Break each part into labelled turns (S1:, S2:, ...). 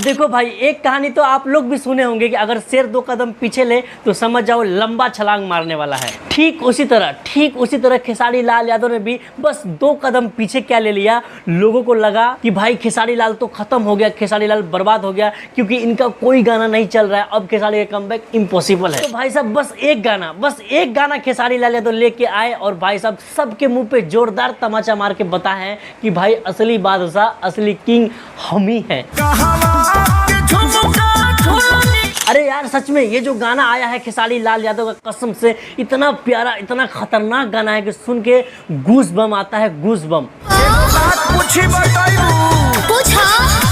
S1: देखो भाई, एक कहानी तो आप लोग भी सुने होंगे कि अगर शेर 2 कदम पीछे ले तो समझ जाओ लंबा छलांग मारने वाला है। ठीक उसी तरह खेसारी लाल यादव ने भी बस 2 कदम पीछे क्या ले लिया। लोगों को लगा कि भाई खेसारी लाल तो खत्म हो गया, खेसारी लाल बर्बाद हो गया, क्योंकि इनका कोई गाना नहीं चल रहा है, अब खेसारी का कमबैक इम्पॉसिबल है। तो भाई साहब बस एक गाना खेसारी लाल यादव लेके आए और भाई साहब सबके मुंह पे जोरदार तमाचा मार के बताए कि भाई असली बादशाह, असली किंग हम ही हैं। अरे यार सच में ये जो गाना आया है खेसारी लाल यादव का, कसम से इतना प्यारा, इतना खतरनाक गाना है कि सुन के गूस बम आता है, गूस बम।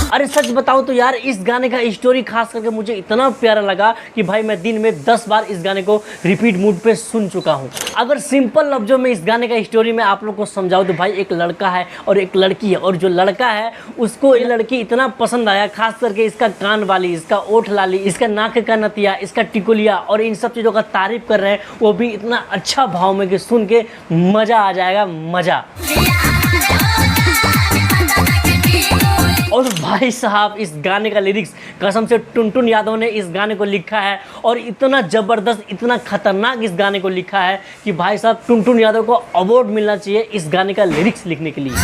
S1: अरे सच बताऊं तो यार इस गाने का स्टोरी खास करके मुझे इतना प्यारा लगा कि भाई मैं दिन में 10 बार इस गाने को रिपीट मूड पे सुन चुका हूं। अगर सिंपल लफ्जों में इस गाने का स्टोरी में आप लोग को समझाऊं तो भाई एक लड़का है और एक लड़की है, और जो लड़का है उसको ये लड़की इतना पसंद आया, खास करके इसका कान वाली, इसका ओठ लाली, इसका नाक का नतिया, इसका टिकुलिया और इन सब चीज़ों का तारीफ कर रहे हैं, वो भी इतना अच्छा भाव में कि सुन के मज़ा आ जाएगा, मज़ा। और भाई साहब इस गाने का लिरिक्स कसम से टुनटुन यादव ने इस गाने को लिखा है, और इतना ज़बरदस्त, इतना खतरनाक इस गाने को लिखा है कि भाई साहब टुनटुन यादव को अवार्ड मिलना चाहिए इस गाने का लिरिक्स लिखने के लिए।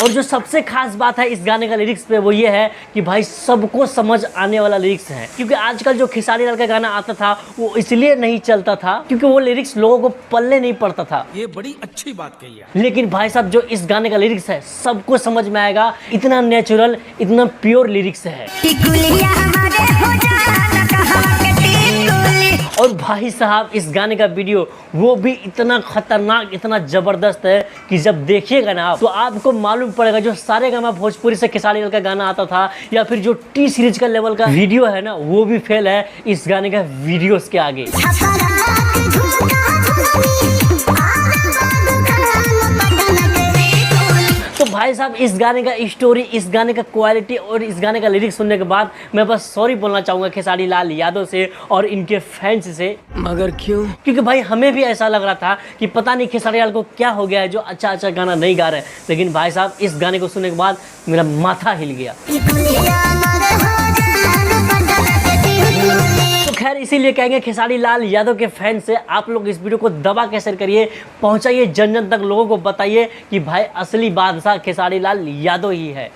S1: और जो सबसे खास बात है इस गाने का लिरिक्स पे वो ये है कि भाई सबको समझ आने वाला लिरिक्स है, क्योंकि आजकल जो खेसारी लाल का गाना आता था वो इसलिए नहीं चलता था क्योंकि वो लिरिक्स लोगों को पल्ले नहीं पड़ता था।
S2: ये बड़ी अच्छी बात कही है।
S1: लेकिन भाई साहब जो इस गाने का लिरिक्स है सबको समझ में आएगा, इतना नेचुरल, इतना प्योर लिरिक्स है। और भाई साहब इस गाने का वीडियो वो भी इतना खतरनाक, इतना ज़बरदस्त है कि जब देखिएगा ना आप तो आपको मालूम पड़ेगा जो सारेगामा भोजपुरी से खेसारी लाल का गाना आता था या फिर जो टी सीरीज का लेवल का वीडियो है ना, वो भी फेल है इस गाने का वीडियोस के आगे। तो भाई साहब इस गाने का स्टोरी, इस गाने का क्वालिटी और इस गाने का लिरिक्स सुनने के बाद मैं बस सॉरी बोलना चाहूँगा खेसारी लाल यादव से और इनके फैंस से।
S2: मगर क्यों?
S1: क्योंकि भाई हमें भी ऐसा लग रहा था कि पता नहीं खेसारी लाल को क्या हो गया है जो अच्छा गाना नहीं गा रहे हैं, लेकिन भाई साहब इस गाने को सुनने के बाद मेरा माथा हिल गया। तो खैर इसीलिए कहेंगे खेसारी लाल यादव के फैन से आप लोग इस वीडियो को दबा के शेयर करिए, पहुंचाइए जन जन तक, लोगों को बताइए कि भाई असली बादशाह खेसारी लाल यादव ही है।